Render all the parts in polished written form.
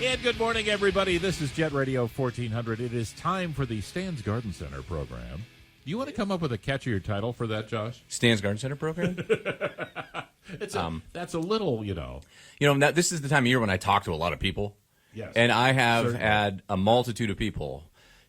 And good morning, everybody. This is Jet Radio 1400. It is time for the Stan's Garden Center program. You want to come up with a catchier title for that, Josh? Stan's Garden Center program? That's a little, you know. This is the time of year when I talk to a lot of people. Yes. And I have Certainly. had a multitude of people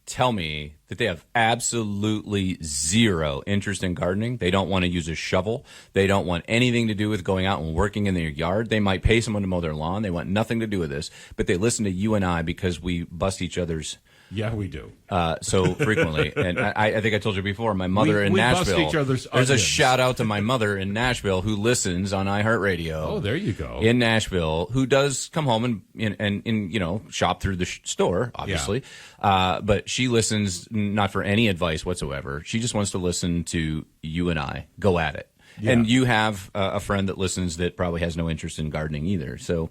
tell me that they have absolutely zero interest in gardening. They don't want to use a shovel. They don't want anything to do with going out and working in their yard. They might pay someone to mow their lawn. They want nothing to do with this. But they listen to you and I because we bust each other's. Yeah, we do. So frequently. And I think I told you before, my mother in we Nashville. Bust each other's there's a onions. shout out to my mother in Nashville who listens on iHeartRadio. Oh, there you go. In Nashville, who does come home and shop through the store, obviously. Yeah. But she listens not for any advice whatsoever. She just wants to listen to you and I go at it. Yeah. And you have a friend that listens that probably has no interest in gardening either. So,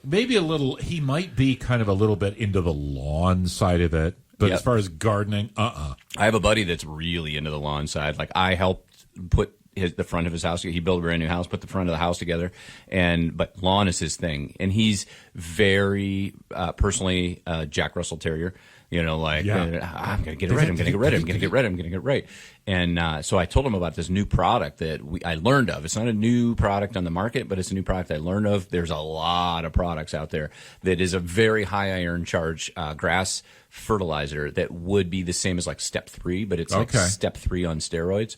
maybe a little. He might be kind of a little bit into the lawn side of it, but as far as gardening, I have a buddy that's really into the lawn side. Like I helped put the front of his house. He built a brand new house, put the front of the house together, but lawn is his thing. And he's very personally Jack Russell Terrier. I'm going to get it right. I'm going to get ready. I'm going to get ready. I'm going to get right. And so I told him about this new product that I learned of. It's not a new product on the market, but it's a new product I learned of. There's a lot of products out there that is a very high iron charge grass fertilizer that would be the same as like step 3, but it's like step 3 on steroids.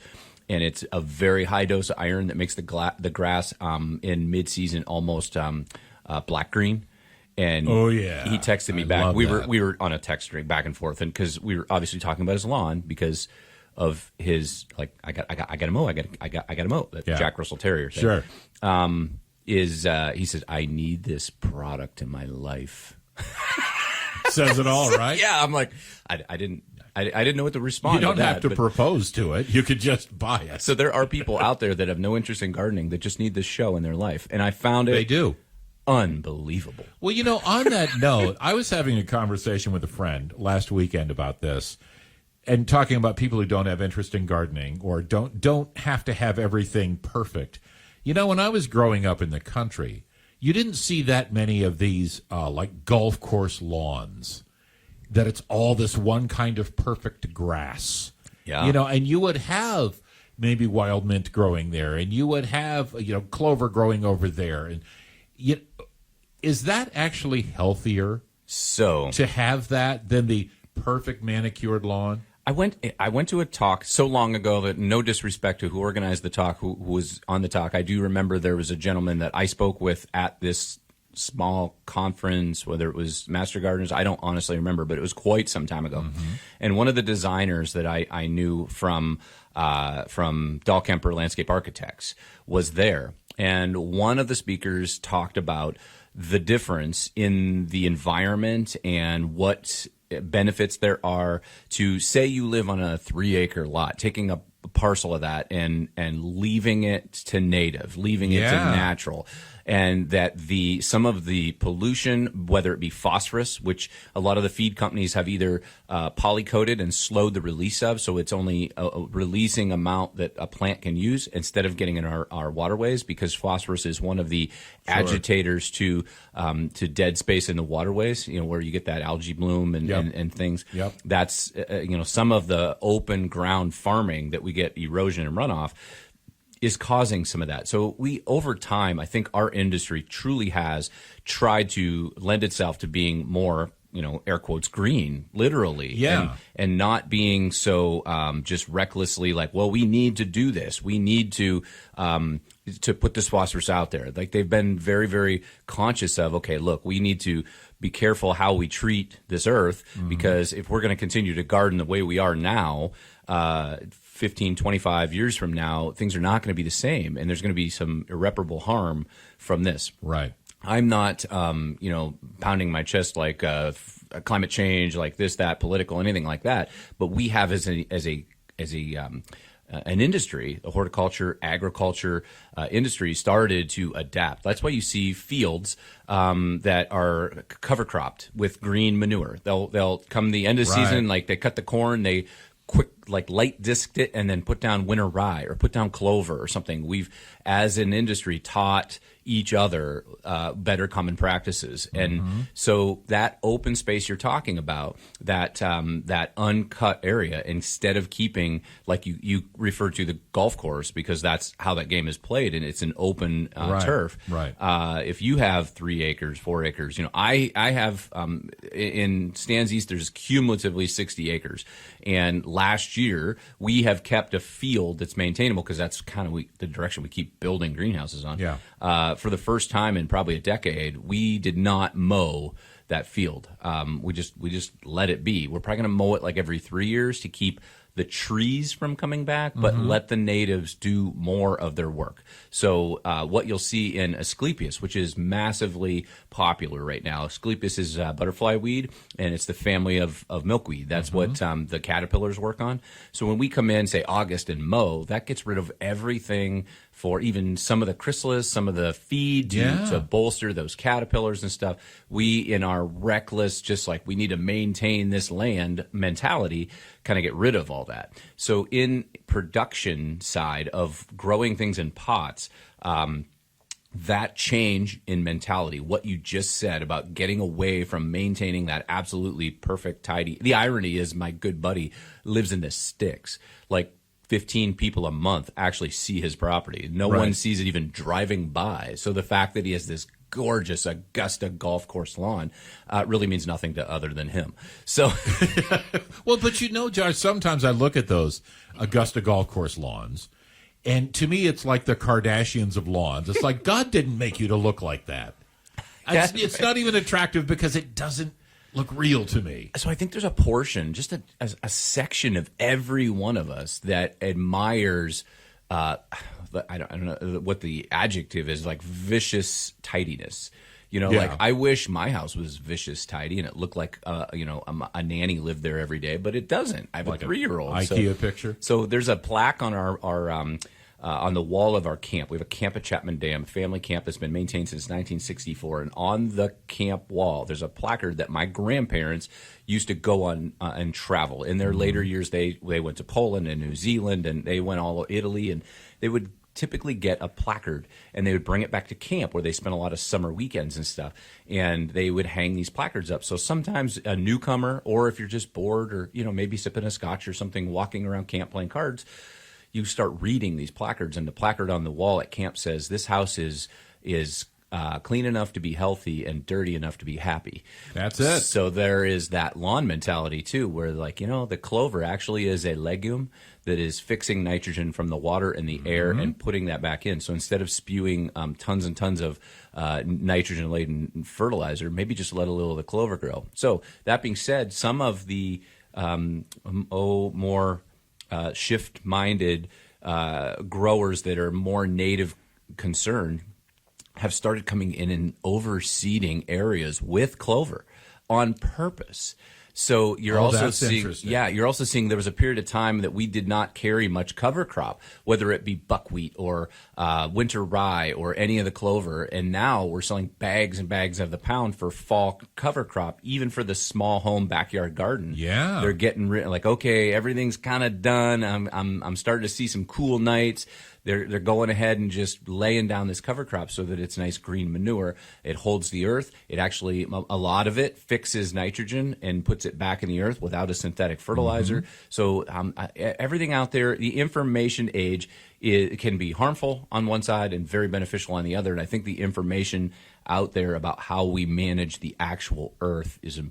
And it's a very high dose of iron that makes the grass in mid-season almost black green. And he texted me back. We were on a text string back and forth, and because we were obviously talking about his lawn because of his I got to mow. I got to mow. That Jack Russell Terrier thing. Sure. He says I need this product in my life. Says it all, right? Yeah, I'm like I didn't know what to respond. You don't to that, have to propose to it. You could just buy it. So there are people out there that have no interest in gardening that just need this show in their life, and I found it. They do. Unbelievable. Well, on that note, I was having a conversation with a friend last weekend about this and talking about people who don't have interest in gardening or don't have to have everything perfect. When I was growing up in the country, you didn't see that many of these like golf course lawns that it's all this one kind of perfect grass. Yeah. And you would have maybe wild mint growing there and you would have, clover growing over there and is that actually healthier to have that than the perfect manicured lawn? I went to a talk so long ago that no disrespect to who organized the talk, who was on the talk. I do remember there was a gentleman that I spoke with at this small conference, whether it was Master Gardeners, I don't honestly remember, but it was quite some time ago. Mm-hmm. And one of the designers that I knew from Dahlkemper Landscape Architects was there. And one of the speakers talked about the difference in the environment and what benefits there are to, say you live on a 3-acre lot, taking a parcel of that and leaving it to native, leaving it to natural. And that some of the pollution, whether it be phosphorus, which a lot of the feed companies have either polycoated and slowed the release of, so it's only a releasing amount that a plant can use instead of getting in our waterways, because phosphorus is one of the agitators to dead space in the waterways, where you get that algae bloom and things. Yep. That's, some of the open ground farming that we get erosion and runoff is causing some of that. So over time, I think our industry truly has tried to lend itself to being more, air quotes, green, literally. Yeah. And not being so just recklessly like, well, we need to do this. We need to put this phosphorus out there. Like they've been very, very conscious of, okay, look, we need to be careful how we treat this earth, because if we're going to continue to garden the way we are now, 15, 25 years from now, things are not going to be the same, and there's going to be some irreparable harm from this. Right. I'm not, pounding my chest like climate change, like this, that, political, anything like that. But we have as an industry, the horticulture, agriculture industry, started to adapt. That's why you see fields that are cover cropped with green manure. They'll come the end of season, like they cut the corn, they like light disked it and then put down winter rye or put down clover or something. We've, as an industry, taught each other better common practices. And so that open space you're talking about, that uncut area, instead of keeping, like you refer to the golf course, because that's how that game is played, and it's an open turf. Right. If you have 3 acres, 4 acres, I have in Stan's East, there's cumulatively 60 acres. And last year, we have kept a field that's maintainable, because that's kind of the direction we keep building greenhouses on. Yeah. For the first time in probably a decade, we did not mow that field. We just let it be. We're probably going to mow it like every 3 years to keep the trees from coming back, but let the natives do more of their work. So what you'll see in Asclepias, which is massively popular right now, Asclepias is butterfly weed, and it's the family of milkweed. That's what the caterpillars work on. So when we come in, say August, and mow, that gets rid of everything for even some of the chrysalis, some of the feed to bolster those caterpillars and stuff. We, in our reckless, just like we need to maintain this land mentality, kind of get rid of all that. So in production side of growing things in pots, that change in mentality, what you just said about getting away from maintaining that absolutely perfect, tidy. The irony is my good buddy lives in the sticks. Like 15 people a month actually see his property. No one sees it even driving by. So the fact that he has this gorgeous Augusta golf course lawn really means nothing to other than him. So, well, but Josh, sometimes I look at those Augusta golf course lawns, and to me, it's like the Kardashians of lawns. It's like God didn't make you to look like that. It's not even attractive because it doesn't look real to me. So I think there's a portion, just a section of every one of us that admires, I don't know what the adjective is, like vicious tidiness. Like I wish my house was vicious tidy and it looked like, a nanny lived there every day, but it doesn't. I have like a 3-year-old. IKEA picture. So there's a plaque on our on the wall of our camp. We have a camp at Chapman Dam, family camp that's been maintained since 1964. And on the camp wall, there's a placard that my grandparents used to go on and travel. In their later years, they went to Poland and New Zealand, and they went all over Italy, and they would typically get a placard, and they would bring it back to camp where they spent a lot of summer weekends and stuff, and they would hang these placards up. So sometimes a newcomer, or if you're just bored, or maybe sipping a scotch or something, walking around camp playing cards, you start reading these placards, and the placard on the wall at camp says, "This house is clean enough to be healthy and dirty enough to be happy." That's it. So there is that lawn mentality too, where the clover actually is a legume that is fixing nitrogen from the water and the air and putting that back in. So instead of spewing tons and tons of nitrogen-laden fertilizer, maybe just let a little of the clover grow. So that being said, some of the more shift-minded growers that are more native concerned have started coming in and overseeding areas with clover on purpose. So you're also seeing there was a period of time that we did not carry much cover crop, whether it be buckwheat or winter rye or any of the clover. And now we're selling bags and bags of the pound for fall cover crop, even for the small home backyard garden. Yeah, they're getting okay, everything's kind of done. I'm starting to see some cool nights. They're going ahead and just laying down this cover crop so that it's nice green manure. It holds the earth. It actually, a lot of it fixes nitrogen and puts it back in the earth without a synthetic fertilizer. So everything out there, the information age, it can be harmful on one side and very beneficial on the other. And I think the information out there about how we manage the actual earth is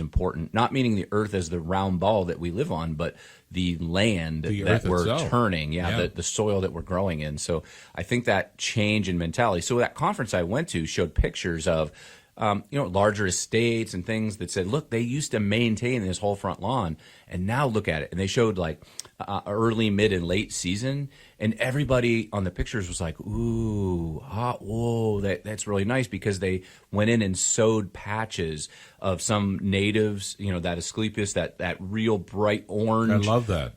important. Not meaning the earth as the round ball that we live on, but the land that we're itself. Turning, the soil that we're growing in. So I think that change in mentality. So that conference I went to showed pictures of larger estates and things that said, look, they used to maintain this whole front lawn, and now look at it. And they showed early, mid, and late season, and everybody on the pictures was like, ooh, whoa, that's really nice, because they went in and sowed patches of some natives, that Asclepias, that real bright orange. I love that.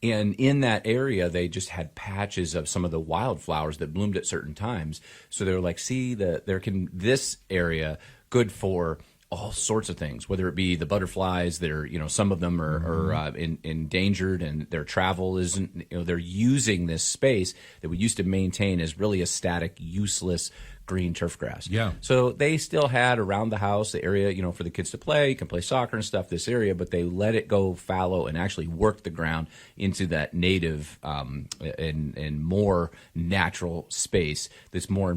And in that area, they just had patches of some of the wildflowers that bloomed at certain times. So they were like, see, this area good for all sorts of things, whether it be the butterflies that are, some of them are endangered and their travel isn't, they're using this space that we used to maintain as really a static, useless green turf grass. Yeah. So they still had around the house, the area, for the kids to play. You can play soccer and stuff, this area, but they let it go fallow and actually work the ground into that native and more natural space that's more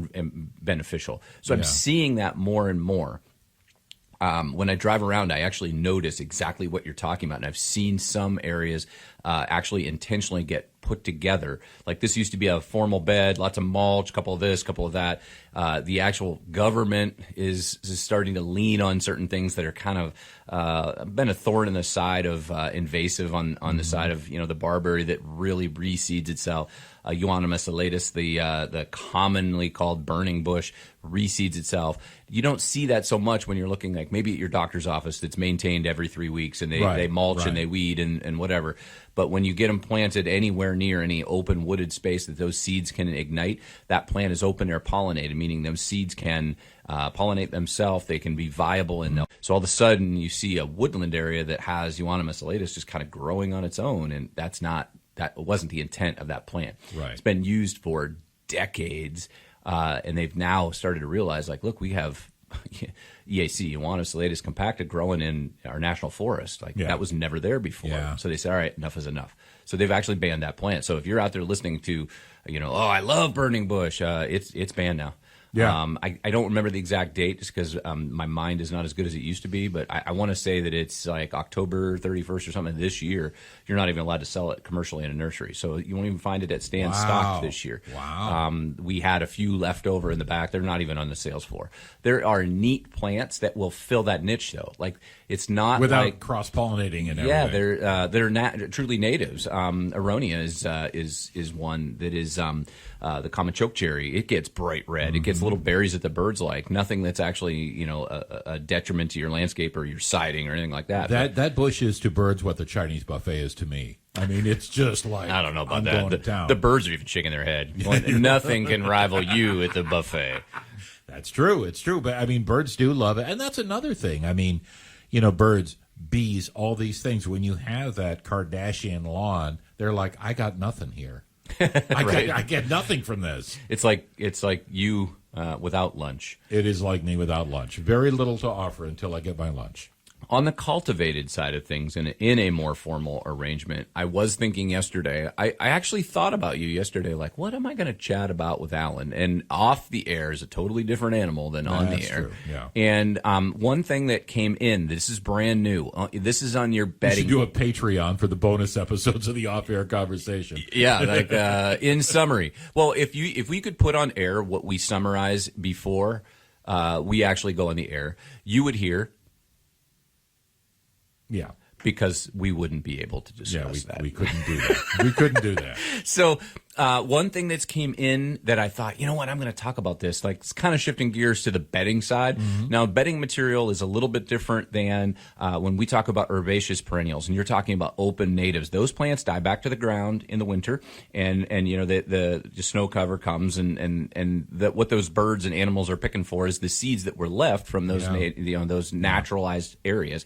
beneficial. So I'm seeing that more and more. When I drive around, I actually notice exactly what you're talking about. And I've seen some areas actually intentionally get put together. Like this used to be a formal bed, lots of mulch, couple of this, couple of that. The actual government is starting to lean on certain things that are kind of been a thorn in the side of invasive on the side of the barberry that really reseeds itself. Euonymus elatus, the commonly called burning bush, reseeds itself. You don't see that so much when you're looking like maybe at your doctor's office that's maintained every 3 weeks and they mulch and they weed and whatever. But when you get them planted anywhere near any open wooded space that those seeds can ignite, that plant is open air pollinated, meaning those seeds can pollinate themselves. They can be viable in them. So all of a sudden you see a woodland area that has Euonymus elatus just kind of growing on its own, and that wasn't the intent of that plant. Right. It's been used for decades, and they've now started to realize, like, look, we have EAC, Euonymus elatus compacta, growing in our national forest. That was never there before. Yeah. So they said, all right, enough is enough. So they've actually banned that plant. So if you're out there listening to, oh, I love burning bush, it's banned now. Yeah. I don't remember the exact date just because my mind is not as good as it used to be, but I want to say that it's like October 31st or something this year. You're not even allowed to sell it commercially in a nursery. So you won't even find it at stand stock this year. Wow. We had a few left over in the back. They're not even on the sales floor. There are neat plants that will fill that niche, though. Like, it's not without like cross-pollinating and everything. Yeah, they're truly natives. Aronia is one that is the common chokecherry. It gets bright red. It gets little berries that the birds like. Nothing that's actually a detriment to your landscape or your siding or anything like that. That bush is to birds what the Chinese buffet is to me. I mean, it's just like, I don't know about I'm that. going to town. The birds are even shaking their head. Nothing can rival you at the buffet. That's true. It's true. But I mean, birds do love it. And that's another thing. I mean, birds, bees, all these things. When you have that Kardashian lawn, they're like, I got nothing here. I get nothing from this. It's like you without lunch. It is like me without lunch. Very little to offer until I get my lunch. On the cultivated side of things, in a more formal arrangement, I was thinking yesterday, I actually thought about you yesterday, like, what am I going to chat about with Alan? And off the air is a totally different animal than on the air. True. Yeah. And one thing that came in, this is brand new. This is on your betting. You should do a Patreon for the bonus episodes of the off-air conversation. Yeah, like in summary. Well, if we could put on air what we summarize before we actually go on the air, you would hear. Yeah. Because we wouldn't be able to discuss that. We couldn't do that. We couldn't do that. So one thing that's came in that I thought, what, I'm going to talk about this. Like, it's kind of shifting gears to the bedding side. Mm-hmm. Now, bedding material is a little bit different than when we talk about herbaceous perennials, and you're talking about open natives. Those plants die back to the ground in the winter, and the snow cover comes, and what those birds and animals are picking for is the seeds that were left from those those naturalized areas.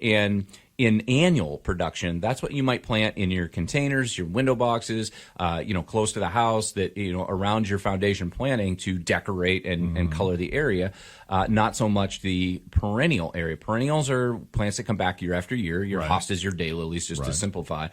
And in annual production, that's what you might plant in your containers, your window boxes, close to the house, that around your foundation planting to decorate and color the area. Not so much the perennial area. Perennials are plants that come back year after year. Your hostas, your daylilies, just to simplify.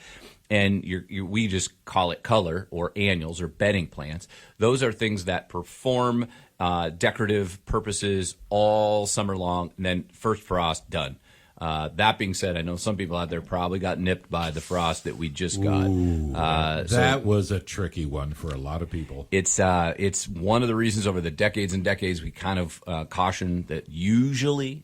And we just call it color or annuals or bedding plants. Those are things that perform decorative purposes all summer long, and then first frost, done. That being said, I know some people out there probably got nipped by the frost that we just got. That was a tricky one for a lot of people. It's one of the reasons over the decades and decades we kind of caution that usually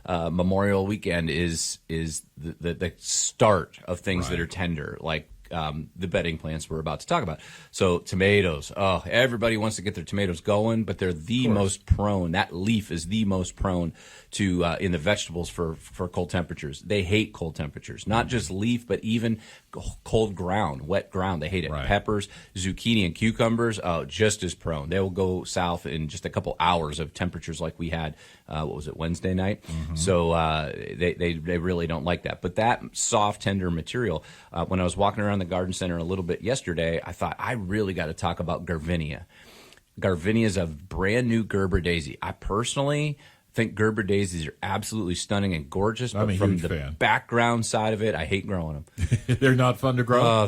Memorial Weekend is the start of things that are tender, like the bedding plants we're about to talk about. So tomatoes, everybody wants to get their tomatoes going, but they're the most prone. That leaf is the most prone to in the vegetables for cold temperatures. They hate cold temperatures, not just leaf, but even cold ground, wet ground. They hate it. Right. Peppers, zucchini, and cucumbers, just as prone. They will go south in just a couple hours of temperatures like we had. What was it, Wednesday night? So they really don't like that. But that soft, tender material. When I was walking around the garden center a little bit yesterday, I thought I really got to talk about Garvinia. Garvinia is a brand new Gerber daisy. I personally think Gerber daisies are absolutely stunning and gorgeous, but from the background side of it, I hate growing them. They're not fun to grow. Oh,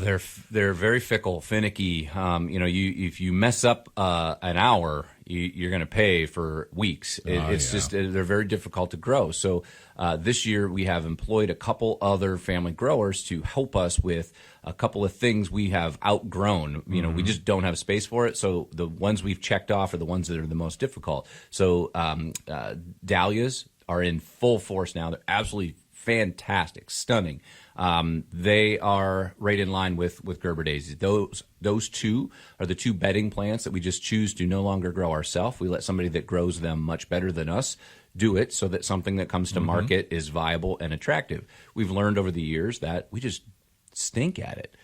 they're very fickle, finicky. If you mess up an hour, you're going to pay for weeks. Just they're very difficult to grow. So this year we have employed a couple other family growers to help us with a couple of things we have outgrown. We just don't have space for it. So the ones we've checked off are the ones that are the most difficult. So dahlias are in full force now. They're absolutely fantastic, stunning. They are right in line with Gerber daisies. Those two are the two bedding plants that we just choose to no longer grow ourselves. We let somebody that grows them much better than us do it so that something that comes to market is viable and attractive. We've learned over the years that we just stink at it.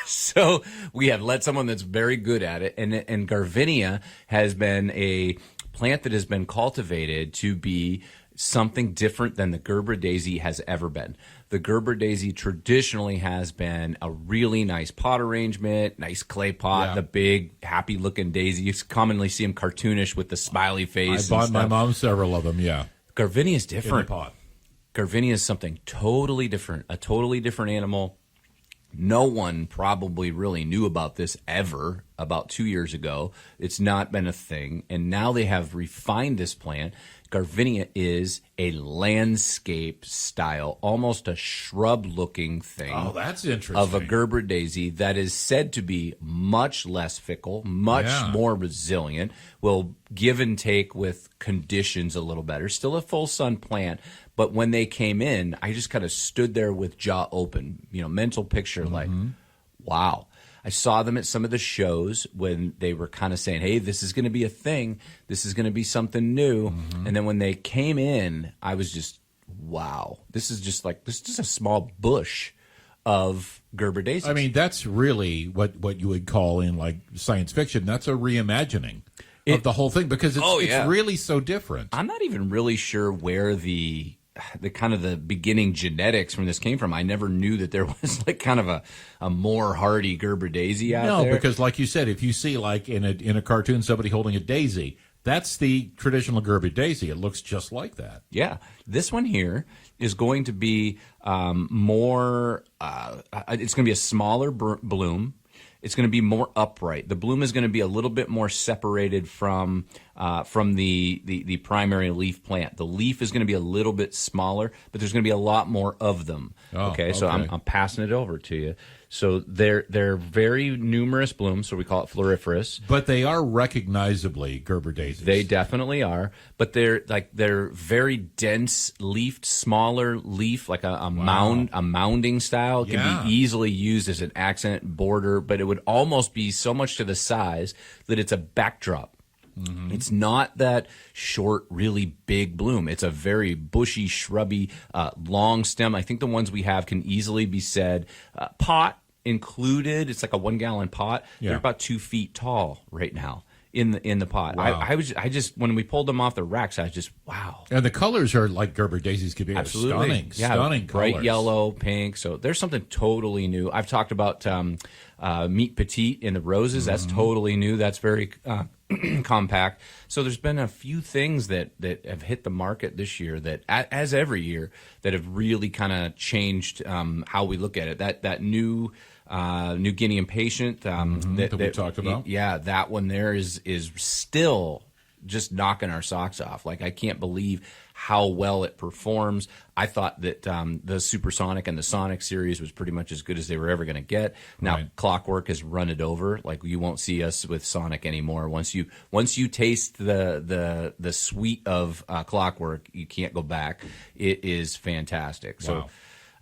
So we have let someone that's very good at it. And Garvinia has been a plant that has been cultivated to be something different than the Gerber daisy has ever been. The Gerber daisy traditionally has been a really nice pot arrangement, nice clay pot, the big, happy-looking daisy. You commonly see them cartoonish with the smiley face. I bought my mom several of them, Garvinia is different. In the pot. Garvinia is something totally different, a totally different animal. No one probably really knew about this ever about 2 years ago. It's not been a thing. And now they have refined this plant. Garvinia is a landscape style, almost a shrub-looking thing. Oh, that's interesting. Of a Gerber daisy that is said to be much less fickle, much more resilient, will give and take with conditions a little better. Still a full sun plant, but when they came in, I just kind of stood there with jaw open, mental picture like, wow. I saw them at some of the shows when they were kind of saying, hey, this is going to be a thing. This is going to be something new. And then when they came in, I was just, wow. This is just a small bush of Gerber daisies. I mean, that's really what you would call in like science fiction. That's a reimagining of the whole thing because it's really so different. I'm not even really sure where the kind of the beginning genetics from this came from. I never knew that there was like kind of a more hardy Gerber daisy out there. No, because like you said, if you see like in a cartoon somebody holding a daisy, that's the traditional Gerber daisy. It looks just like that. Yeah. This one here is going to be more, it's going to be a smaller bloom. It's going to be more upright. The bloom is going to be a little bit more separated from the primary leaf plant. The leaf is going to be a little bit smaller, but there's going to be a lot more of them. Okay. So I'm passing it over to you. So they're very numerous blooms, so we call it floriferous. But they are recognizably Gerber daisies. They definitely are, but they're very dense leafed, smaller leaf, like a mounding style. It can be easily used as an accent border, but it would almost be so much to the size that it's a backdrop. It's not that short, really big bloom. It's a very bushy, shrubby, long stem. I think the ones we have can easily be said pot included. It's like a 1 gallon pot. Yeah. They're about 2 feet tall right now in the pot. Wow. I just when we pulled them off the racks, I was just wow. And the colors are like Gerber daisies could be. Absolutely. Stunning bright colors. yellow, pink. So there's something totally new. I've talked about Meat Petite in the roses. That's totally new. That's very compact. So there's been a few things that have hit the market this year that, as every year, that have really kind of changed how we look at it. That new New Guinea impatient that we talked about. Yeah, that one there is still just knocking our socks off. Like, I can't believe how well it performs. I thought that the Supersonic and the Sonic series was pretty much as good as they were ever going to get. Now, Clockwork has run it over. Like, you won't see us with Sonic anymore. Once you taste the sweet of Clockwork, you can't go back. It is fantastic. Wow.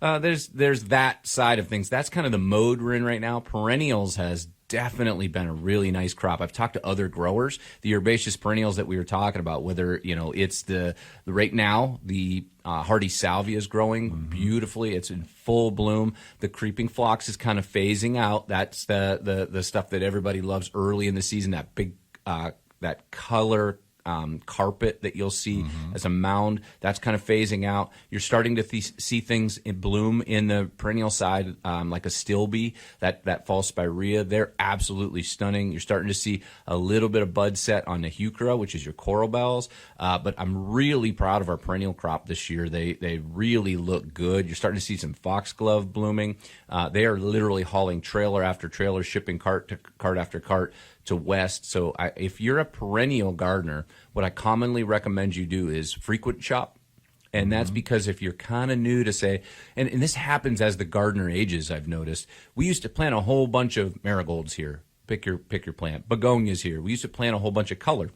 there's that side of things. That's kind of the mode we're in right now. Perennials has definitely been a really nice crop. I've talked to other growers, the herbaceous perennials that we were talking about, whether, it's the right now, the hardy salvia is growing beautifully. It's in full bloom. The creeping phlox is kind of phasing out. That's the stuff that everybody loves early in the season, that big, that color carpet that you'll see as a mound, that's kind of phasing out. You're starting to see things in bloom in the perennial side, like a stilby, that fall spirea. They're absolutely stunning. You're starting to see a little bit of bud set on the heuchera, which is your coral bells. But I'm really proud of our perennial crop this year. They really look good. You're starting to see some foxglove blooming. They are literally hauling trailer after trailer, shipping cart after cart to west. So if you're a perennial gardener, what I commonly recommend you do is frequent shop. And that's because if you're kind of new to say, and this happens as the gardener ages, I've noticed. We used to plant a whole bunch of marigolds here. Pick your plant. Begonias here. We used to plant a whole bunch of color.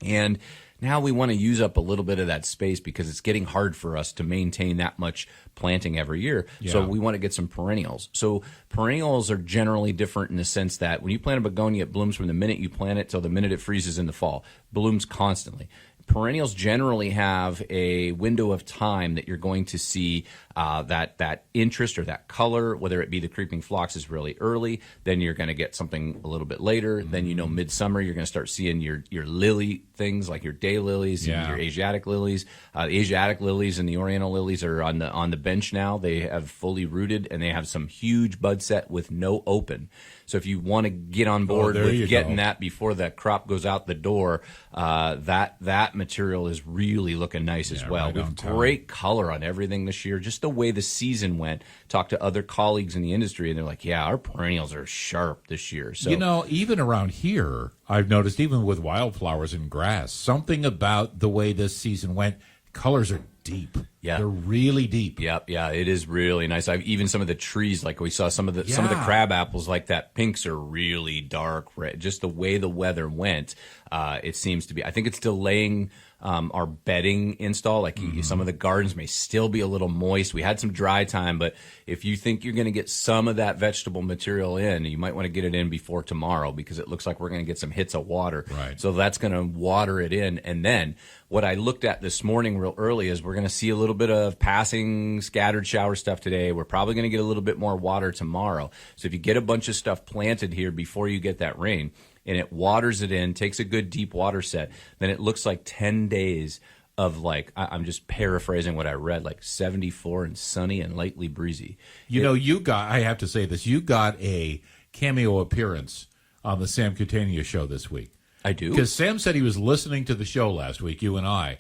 And now we want to use up a little bit of that space because it's getting hard for us to maintain that much planting every year. Yeah. So we want to get some perennials. So perennials are generally different in the sense that when you plant a begonia, it blooms from the minute you plant it till the minute it freezes in the fall. Blooms constantly. Perennials generally have a window of time that you're going to see that interest or that color, whether it be the creeping phlox is really early, then you're going to get something a little bit later. Then, midsummer, you're going to start seeing your lily things like your daylilies and your Asiatic lilies. The Asiatic lilies and the Oriental lilies are on the bench now. They have fully rooted and they have some huge bud set with no open. So if you want to get on board with getting that before that crop goes out the door, that material is really looking nice as well. With great color on everything this year. Just the way the season went. Talked to other colleagues in the industry, and they're like, "Yeah, our perennials are sharp this year." So even around here, I've noticed, even with wildflowers and grass, something about the way this season went. Colors are deep. Yeah, they're really deep. Yep, yeah, it is really nice. Even some of the trees, like we saw some of the crab apples, like that, pinks are really dark red. Just the way the weather went, it seems to be. I think it's delaying our bedding install. Like some of the gardens may still be a little moist. We had some dry time, but if you think you're going to get some of that vegetable material in, you might want to get it in before tomorrow because it looks like we're going to get some hits of water. Right. So that's going to water it in. And then what I looked at this morning real early is we're going to see a little bit of passing scattered shower stuff today. We're probably going to get a little bit more water tomorrow. So if you get a bunch of stuff planted here before you get that rain, and it waters it in, takes a good deep water set, then it looks like 10 days of I'm just paraphrasing what I read, like 74 and sunny and lightly breezy. I have to say this, you got a cameo appearance on the Sam Catania show this week. I do? Because Sam said he was listening to the show last week, you and I,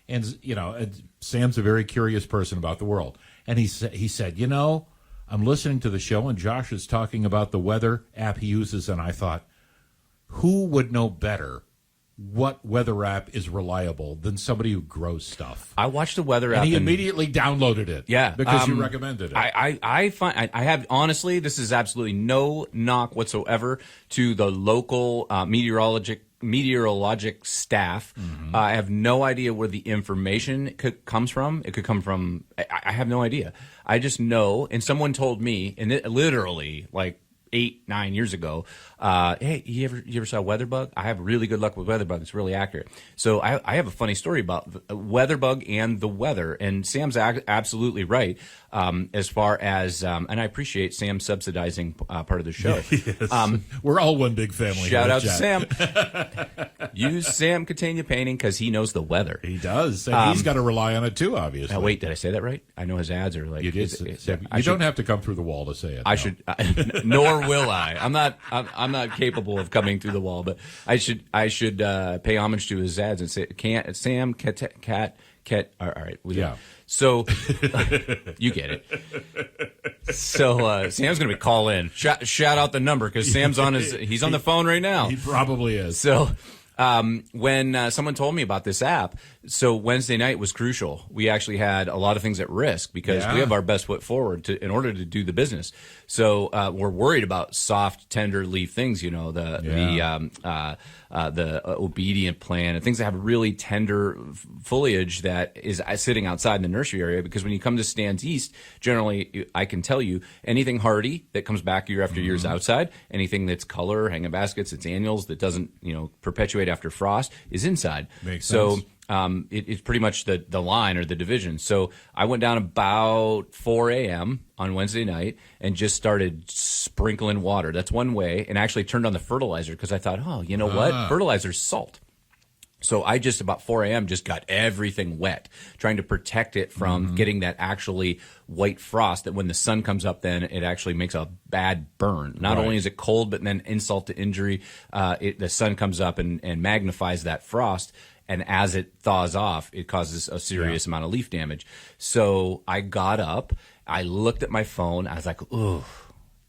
and, Sam's a very curious person about the world. And he said, I'm listening to the show and Josh is talking about the weather app he uses, and I thought, who would know better what weather app is reliable than somebody who grows stuff? I watched the weather app. And he immediately downloaded it. Yeah. Because you recommended it. I have, honestly, this is absolutely no knock whatsoever to the local meteorologic staff. I have no idea where the information comes from. It could come from, I have no idea. I just know, and someone told me, and it literally, 8-9 years ago, hey, you ever saw Weatherbug? I have really good luck with Weatherbug. It's really accurate. So I have a funny story about Weatherbug and the weather. And Sam's absolutely right as far as, and I appreciate Sam subsidizing part of the show. Yes. We're all one big family. Shout out to Sam. Use Sam Catania Painting because he knows the weather. He does. And he's got to rely on it too, obviously. Wait, did I say that right? I know his ads are like. You did. You don't have to come through the wall to say it. I should, nor will I. I'm not capable of coming through the wall, but I should pay homage to his ads and say, Sam Cat. All right. Yeah. So you get it. So Sam's going to be call in. Shout out the number because Sam's he's on the phone right now. He probably is. So when someone told me about this app, So Wednesday night was crucial. We actually had a lot of things at risk because we have our best foot forward in order to do the business. So we're worried about soft, tender leaf things, the obedient plant and things that have really tender foliage that is sitting outside in the nursery area. Because when you come to stands east, generally, I can tell you anything hardy that comes back year after year is outside. Anything that's color, hanging baskets, it's annuals that doesn't perpetuate after frost is inside. Makes sense. It's pretty much the line or the division. So I went down about 4 a.m. on Wednesday night and just started sprinkling water. That's one way, and actually turned on the fertilizer because I thought, what? Fertilizer's salt. So I just about 4 a.m. just got everything wet, trying to protect it from getting that actually white frost that when the sun comes up, then it actually makes a bad burn. Not only is it cold, but then insult to injury, the sun comes up and magnifies that frost. And as it thaws off, it causes a serious amount of leaf damage. So I got up, I looked at my phone, I was like, ooh,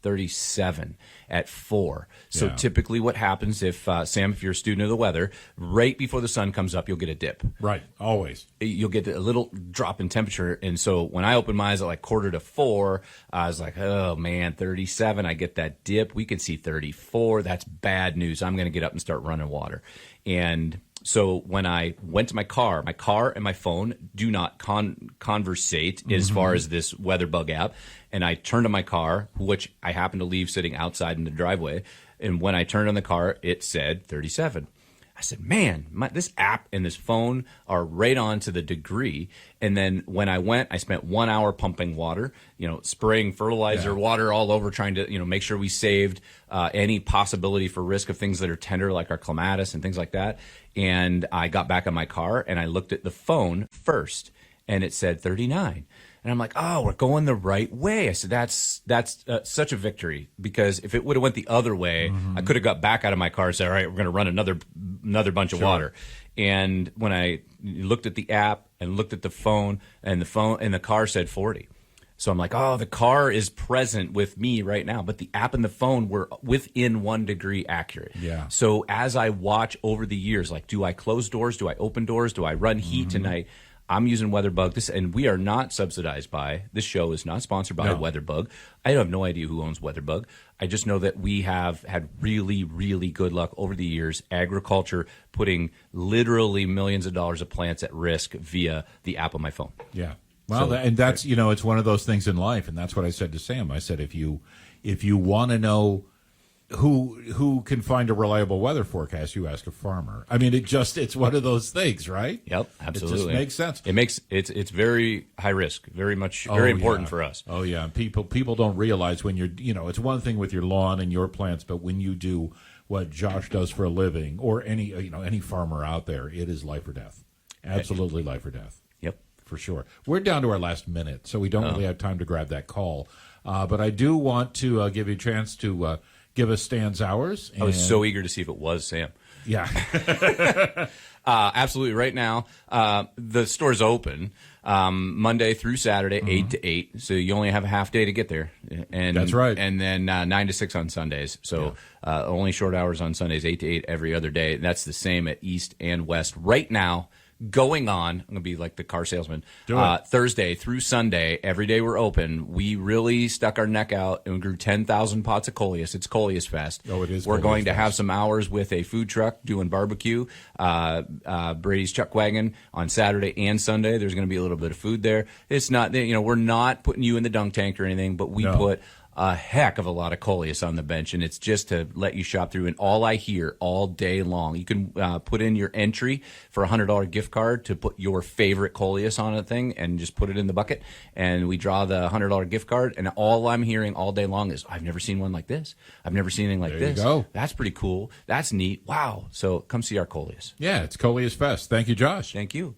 37 at 4. So typically what happens if, Sam, if you're a student of the weather, right before the sun comes up, you'll get a dip. Right, always. You'll get a little drop in temperature. And so when I opened my eyes at like 3:45, I was like, oh, man, 37, I get that dip. We can see 34. That's bad news. I'm going to get up and start running water. And so when I went to my car and my phone do not conversate as far as this WeatherBug app. And I turned on my car, which I happened to leave sitting outside in the driveway. And when I turned on the car, it said 37. I said, man, this app and this phone are right on to the degree. And then when I went, I spent 1 hour pumping water, spraying fertilizer, water all over, trying to, make sure we saved any possibility for risk of things that are tender, like our clematis and things like that. And I got back in my car and I looked at the phone first, and it said 39. And I'm like, oh, we're going the right way. I said, that's such a victory, because if it would have went the other way, I could have got back out of my car and said, all right, we're going to run another bunch of water. And when I looked at the app and looked at the phone, and the car said 40. So I'm like, oh, the car is present with me right now, but the app and the phone were within 1 degree accurate. Yeah. So as I watch over the years, like, do I close doors? Do I open doors? Do I run heat tonight? I'm using WeatherBug. And we are not subsidized by, this show is not sponsored by WeatherBug. I have no idea who owns WeatherBug. I just know that we have had really, really good luck over the years, agriculture putting literally millions of dollars of plants at risk via the app on my phone. Yeah. Well, that's it's one of those things in life, and that's what I said to Sam. I said, if you want to know who can find a reliable weather forecast, you ask a farmer. I mean, it's one of those things, right? Yep, absolutely. It just makes sense. It's very high risk, very important for us. Oh yeah, people don't realize when it's one thing with your lawn and your plants, but when you do what Josh does for a living, or any farmer out there, it is life or death. Absolutely life or death. Yep. For sure. We're down to our last minute, so we don't really have time to grab that call. But I do want to give you a chance to give us Stan's hours. I was so eager to see if it was Sam. Yeah. Absolutely. Right now, the store's open Monday through Saturday, 8 to 8. So you only have a half day to get there. And that's right. And then 9 to 6 on Sundays. So only short hours on Sundays, 8 to 8 every other day. And that's the same at East and West. Right now, going on, I'm going to be like the car salesman, Thursday through Sunday, every day we're open. We really stuck our neck out and we grew 10,000 pots of coleus. It's Coleus Fest. Oh, it is. We're going to have some hours with a food truck doing barbecue, Brady's Chuck Wagon on Saturday and Sunday. There's going to be a little bit of food there. It's not, we're not putting you in the dunk tank or anything, but we put a heck of a lot of coleus on the bench, and it's just to let you shop through. And all I hear all day long, you can put in your entry for a $100 gift card to put your favorite coleus on a thing and just put it in the bucket, and we draw the $100 gift card. And all I'm hearing all day long is, I've never seen one like this. I've never seen anything like this. There you go. That's pretty cool. That's neat. Wow. So come see our coleus. Yeah, it's Coleus Fest. Thank you, Josh. Thank you.